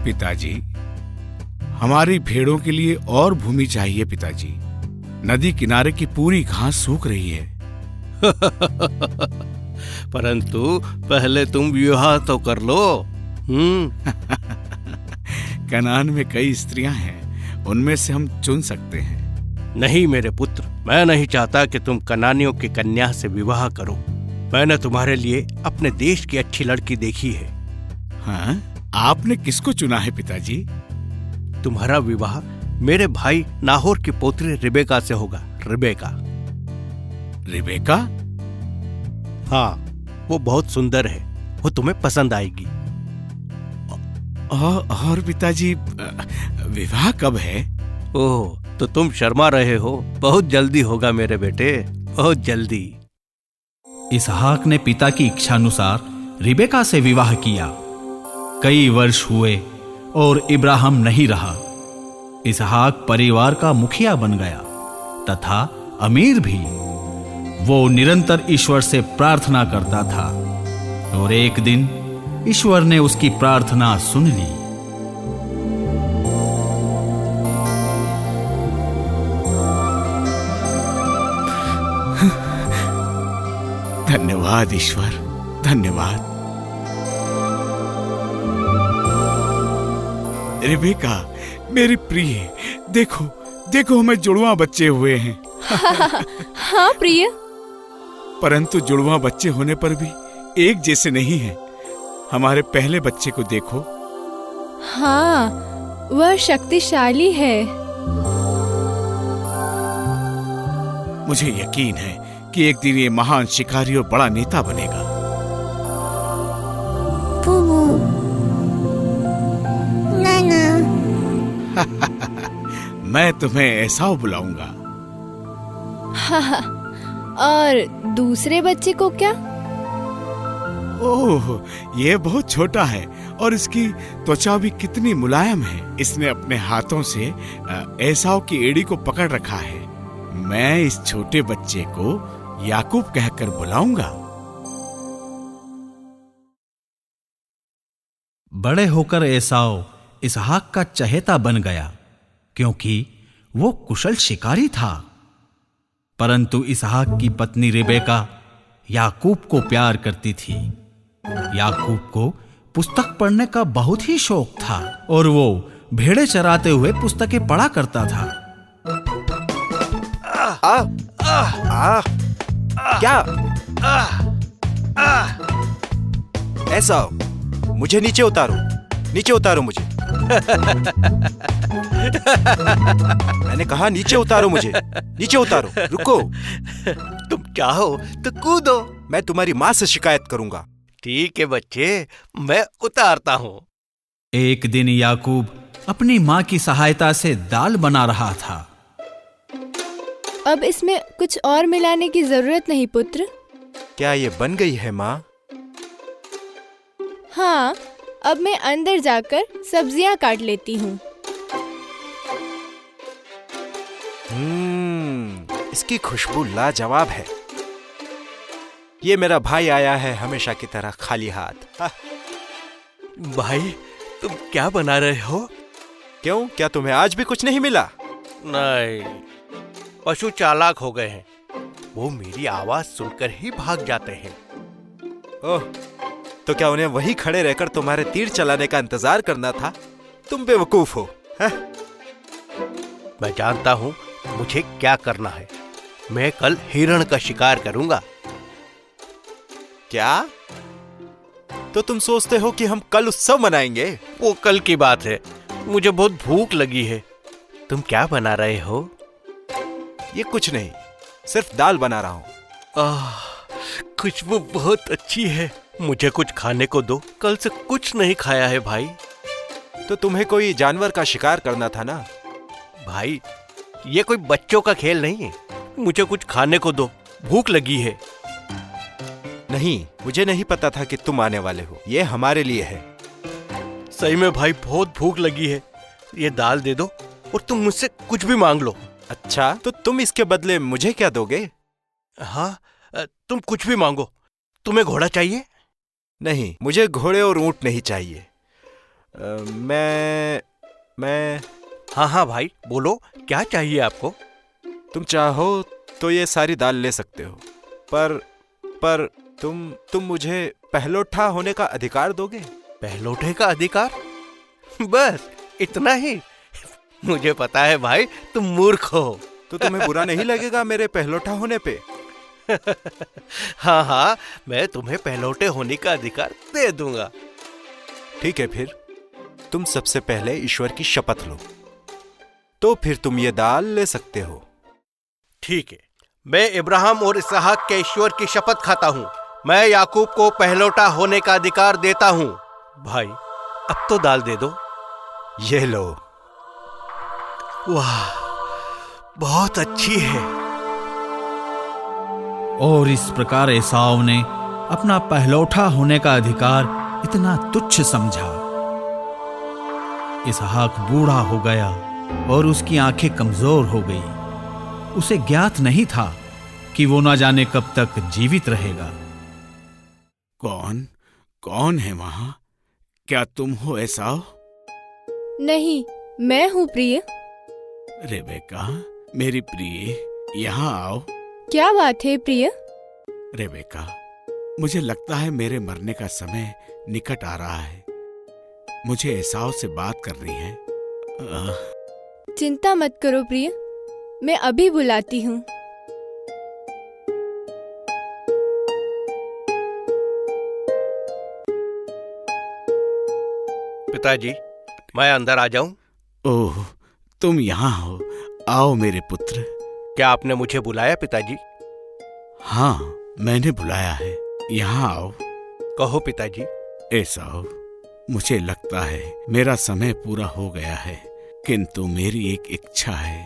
पिताजी, हमारी भेड़ों के लिए और भूमि चाहिए पिताजी। नदी किनारे की पूरी घास सूख रही है। परंतु पहले तुम विवाह तो कर लो। कनान में कई स्त्रियां हैं, उनमें से हम चुन सकते हैं। नहीं मेरे पुत्र, मैं नहीं चाहता कि तुम कनानियों की कन्या से विवाह करो। मैंने तुम्हारे लिए अपने देश की अच्छी लड़की देखी है। हाँ? आपने किसको चुना है पिताजी? तुम्हारा विवाह मेरे भाई नाहोर की पोत्री रिबेका से होगा। रिबेका। रिबेका? हाँ, वो बहुत सुंदर है, वो तुम्हें पसंद आएगी। और पिताजी, विवाह कब है? ओह, तो तुम शर्मा रहे हो। बहुत जल्दी होगा मेरे बेटे, बहुत जल्दी। इसहाक ने पिता की इच्छानुसार रिबेका से विवाह किया। कई वर्ष हुए और इब्राहिम नहीं रहा। इसहाक परिवार का मुखिया बन गया तथा अमीर भी। वो निरंतर ईश्वर से प्रार्थना करता था और एक दिन ईश्वर ने उसकी प्रार्थना सुन ली। धन्यवाद ईश्वर, धन्यवाद। रिबेका, मेरी प्रिय, देखो देखो, हमें जुड़वा बच्चे हुए हैं। हाँ प्रिय। परंतु जुड़वा बच्चे होने पर भी एक जैसे नहीं हैं। हमारे पहले बच्चे को देखो। हाँ, वह शक्तिशाली है। मुझे यकीन है कि एक दिन ये महान शिकारी और बड़ा नेता बनेगा। नाना। मैं तुम्हें एसाव बुलाऊंगा। हाँ, और दूसरे बच्चे को क्या? ओह, ये बहुत छोटा है और इसकी त्वचा भी कितनी मुलायम है। इसने अपने हाथों से एसाव की एड़ी को पकड़ रखा है। मैं इस छोटे बच्चे को याकूब कहकर बुलाऊंगा। बड़े होकर एसाव इसहाक का चहेता बन गया क्योंकि वो कुशल शिकारी था। परंतु इसहाक की पत्नी रिबेका याकूब को प्यार करती थी। याकूब को पुस्तक पढ़ने का बहुत ही शौक था और वो भेड़े चराते हुए पुस्तकें पढ़ा करता था। क्या? ऐसा मुझे नीचे उतारो, नीचे उतारो मुझे। मैंने कहा नीचे उतारो मुझे, नीचे उतारो। रुको। तुम चाहो तो कूदो। मैं तुम्हारी माँ से शिकायत करूंगा। ठीक है बच्चे, मैं उतारता हूँ। एक दिन याकूब अपनी माँ की सहायता से दाल बना रहा था। अब इसमें कुछ और मिलाने की जरूरत नहीं पुत्र। क्या ये बन गई है माँ? हाँ, अब मैं अंदर जाकर सब्जियां काट लेती हूँ। इसकी खुशबू लाजवाब है। ये मेरा भाई आया है हमेशा की तरह खाली हाथ। भाई, तुम क्या बना रहे हो? क्यों, क्या तुम्हें आज भी कुछ नहीं मिला? नहीं, पशु चालाक हो गए हैं। वो मेरी आवाज सुनकर ही भाग जाते हैं। ओह, तो क्या उन्हें वहीं खड़े रहकर तुम्हारे तीर चलाने का इंतजार करना था? तुम बेवकूफ हो। मैं जानता हूँ मुझे क्या करना है। मैं कल हिरण का शिकार करूंगा। क्या? तो तुम सोचते हो कि हम कल उत्सव मनाएंगे? वो कल की बात है। मुझे बहुत भूख लगी है। तुम क्या बना रहे हो? ये कुछ नहीं, सिर्फ दाल बना रहा हूँ। खुशबू बहुत अच्छी है। मुझे कुछ खाने को दो, कल से कुछ नहीं खाया है भाई। तो तुम्हें कोई जानवर का शिकार करना था ना? भाई, ये कोई बच्चों का खेल नहीं है। मुझे कुछ खाने को दो, भूख लगी है। नहीं, मुझे नहीं पता था कि तुम आने वाले हो। ये हमारे लिए है। सही में भाई, बहुत भूख लगी है। ये दाल दे दो और तुम मुझसे कुछ भी मांग लो। अच्छा, तो तुम इसके बदले मुझे क्या दोगे? हाँ, तुम कुछ भी मांगो। तुम्हें घोड़ा चाहिए? नहीं, मुझे घोड़े और ऊंट नहीं चाहिए। मैं हाँ हाँ भाई बोलो, क्या चाहिए आपको? तुम चाहो तो ये सारी दाल ले सकते हो, पर तुम मुझे पहलोठा होने का अधिकार दोगे? पहलौठे का अधिकार? बस इतना ही? मुझे पता है भाई, तुम मूर्ख हो। तो तुम्हें बुरा नहीं लगेगा मेरे पहलोठा होने पे? हाँ हाँ, मैं तुम्हें पहलौठे होने का अधिकार दे दूंगा। ठीक है, फिर तुम सबसे पहले ईश्वर की शपथ लो, तो फिर तुम ये दाल ले सकते हो। ठीक है, मैं इब्राहिम और इसहाक के ईश्वर की शपथ खाता हूँ, मैं याकूब को पहलौठा होने का अधिकार देता हूँ। भाई अब तो दाल दे दो। ये लो। वाह, बहुत अच्छी है। और इस प्रकार एसाव ने अपना पहलौठा होने का अधिकार इतना तुच्छ समझा। इसहाक बूढ़ा हो गया और उसकी आंखें कमजोर हो गई। उसे ज्ञात नहीं था कि वो न जाने कब तक जीवित रहेगा। कौन है वहां? क्या तुम हो एसाव? नहीं, मैं हूँ प्रिय। रेबेका, मेरी प्रिय, यहाँ आओ। क्या बात है प्रिय? रेबेका, मुझे लगता है मेरे मरने का समय निकट आ रहा है। मुझे एसाव से बात करनी है। चिंता मत करो प्रिय, मैं अभी बुलाती हूँ। पिताजी, मैं अंदर आ जाऊं? ओह, तुम यहाँ हो। आओ मेरे पुत्र। क्या आपने मुझे बुलाया पिताजी? हाँ, मैंने बुलाया है। यहाँ आओ। कहो पिताजी। एसाव, मुझे लगता है मेरा समय पूरा हो गया है, किंतु मेरी एक इच्छा है।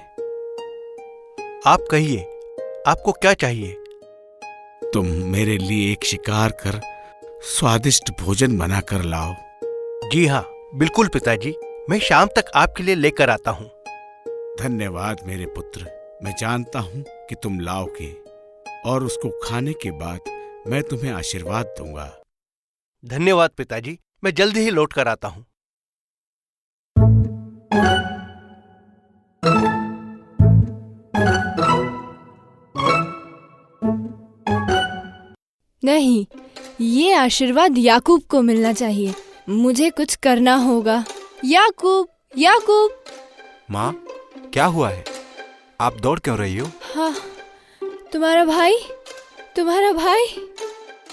आप कहिए, आपको क्या चाहिए? तुम मेरे लिए एक शिकार कर स्वादिष्ट भोजन बनाकर लाओ। जी हाँ, बिल्कुल पिताजी, मैं शाम तक आपके लिए लेकर आता हूँ। धन्यवाद मेरे पुत्र। मैं जानता हूँ कि तुम लाओगे, और उसको खाने के बाद मैं तुम्हें आशीर्वाद दूंगा। धन्यवाद पिताजी, मैं जल्दी ही लौट कर आता हूँ। नहीं, ये आशीर्वाद याकूब को मिलना चाहिए। मुझे कुछ करना होगा। याकूब, याकूब। माँ, क्या हुआ है? आप दौड़ क्यों रही हो? हाँ, तुम्हारा भाई।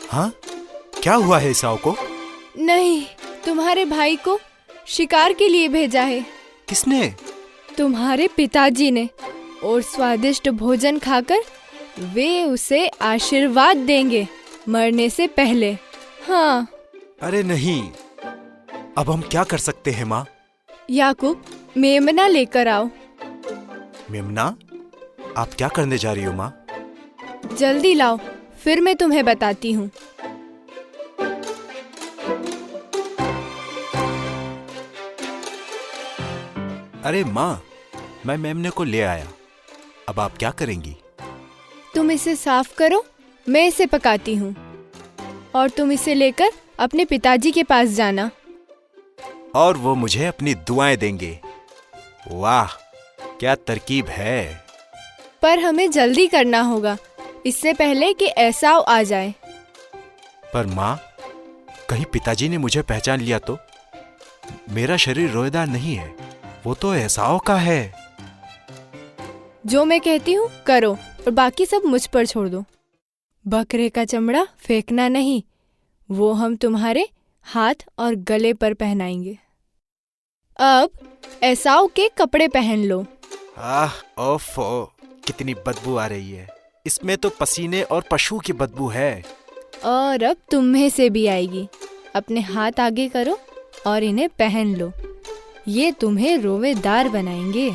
हाँ, क्या हुआ है एसाव को? नहीं, तुम्हारे भाई को शिकार के लिए भेजा है। किसने? तुम्हारे पिताजी ने, और स्वादिष्ट भोजन खाकर वे उसे आशीर्वाद देंगे मरने से पहले। हाँ। अरे नहीं, अब हम क्या कर सकते हैं माँ? याकूब, मेमना लेकर आओ। मेमना? आप क्या करने जा रही हो माँ? जल्दी लाओ, फिर मैं तुम्हें बताती हूँ। अरे माँ, मैं मेमने को ले आया। अब आप क्या करेंगी? तुम इसे साफ करो, मैं इसे पकाती हूँ, और तुम इसे लेकर अपने पिताजी के पास जाना। और वो मुझे अपनी दुआएं देंगे। वाह, क्या तरकीब है। पर हमें जल्दी करना होगा, इससे पहले कि एसाव आ जाए। पर माँ, कहीं पिताजी ने मुझे पहचान लिया तो? मेरा शरीर रोएदार नहीं है, वो तो एसाव का है। जो मैं कहती हूँ करो, और बाकी सब मुझ पर छोड़ दो। बकरे का चमड़ा फेंकना नहीं, वो हम तुम्हारे हाथ और गले पर पहनाएंगे। अब एसाव के कपड़े पहन लो। ओफो, कितनी बदबू आ रही है। इसमें तो पसीने और पशु की बदबू है। और अब तुम्हें से भी आएगी। अपने हाथ आगे करो और इन्हें पहन लो, ये तुम्हें रोवेदार बनाएंगे।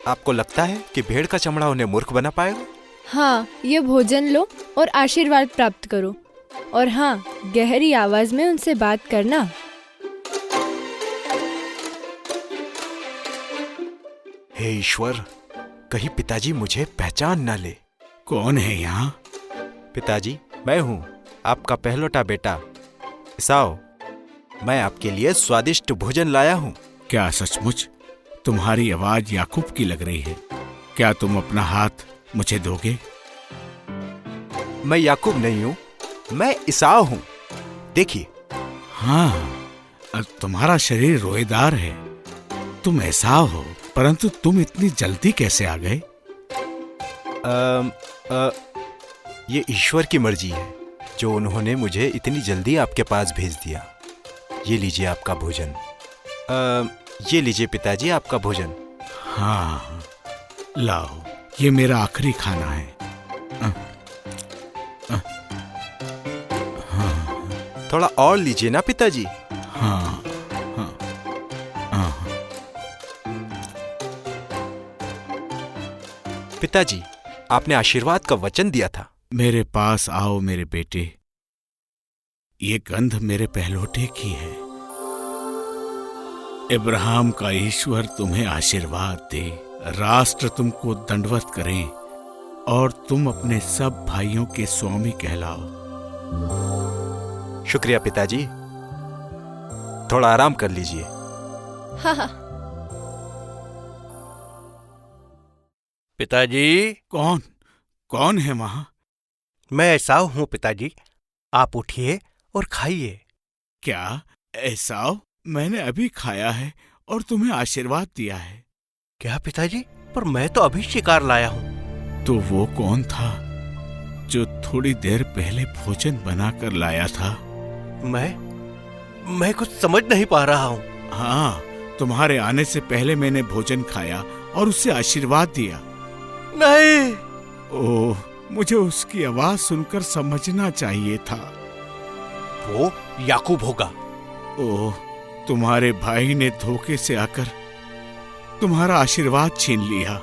आपको लगता है कि भेड़ का चमड़ा उन्हें मूर्ख बना पाएगा? हाँ, ये भोजन लो और आशीर्वाद प्राप्त करो। और हाँ, गहरी आवाज में उनसे बात करना। हे ईश्वर, कहीं पिताजी मुझे पहचान ना ले। कौन है यहाँ? पिताजी, मैं हूँ आपका पहलौठा बेटा एसाव। मैं आपके लिए स्वादिष्ट भोजन लाया हूँ। क्या सचमुच तुम्हारी आवाज याकूब की लग रही है? क्या तुम अपना हाथ मुझे दोगे? मैं याकूब नहीं हूँ, मैं ईसाऊ हूँ। देखिए। हाँ, तुम्हारा शरीर रोएदार है। तुम एसाव हो, परंतु तुम इतनी जल्दी कैसे आ गए? ये ईश्वर की मर्जी है जो उन्होंने मुझे इतनी जल्दी आपके पास भेज दिया। ये लीजिए आपका भोजन। ये लीजिए पिताजी आपका भोजन। हाँ, लाओ, ये मेरा आखिरी खाना है। थोड़ा और लीजिए ना पिताजी। हाँ, हाँ, हाँ। पिताजी, आपने आशीर्वाद का वचन दिया था। मेरे पास आओ मेरे बेटे, ये गंध मेरे पहलौठे की है। इब्राहिम का ईश्वर तुम्हें आशीर्वाद दे, राष्ट्र तुमको दंडवत करें और तुम अपने सब भाइयों के स्वामी कहलाओ। शुक्रिया पिताजी, थोड़ा आराम कर लीजिए। हाँ हाँ। पिताजी, कौन कौन है वहां? मैं एसाव हूँ पिताजी। आप उठिए और खाइए। क्या एसाव? मैंने अभी खाया है और तुम्हें आशीर्वाद दिया है। क्या पिताजी? पर मैं तो अभी शिकार लाया हूँ। तो वो कौन था जो थोड़ी देर पहले भोजन बनाकर लाया था? मैं कुछ समझ नहीं पा रहा हूँ। हाँ, तुम्हारे आने से पहले मैंने भोजन खाया और उसे आशीर्वाद दिया। नहीं। ओह, मुझे उसकी आवाज सुनकर समझना चाहिए था। वो याकूब होगा। ओह, तुम्हारे भाई ने धोखे से आकर तुम्हारा आशीर्वाद छीन लिया।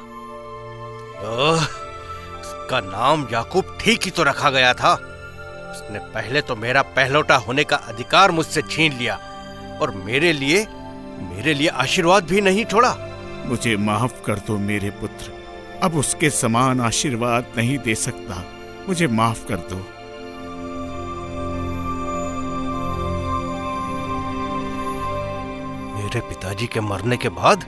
उसका नाम याकूब ठीक ही तो रखा गया था। उसने पहले तो मेरा पहलौटा होने का अधिकार मुझसे छीन लिया और मेरे लिए आशीर्वाद भी नहीं छोड़ा। मुझे माफ कर दो मेरे पुत्र, अब उसके समान आशीर्वाद नहीं दे सकता। मुझे माफ कर दो। मेरे पिताजी के मरने के बाद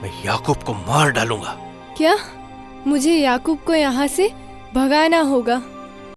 मैं याकूब को मार डालूंगा। क्या? मुझे याकूब को यहाँ से भगाना होगा।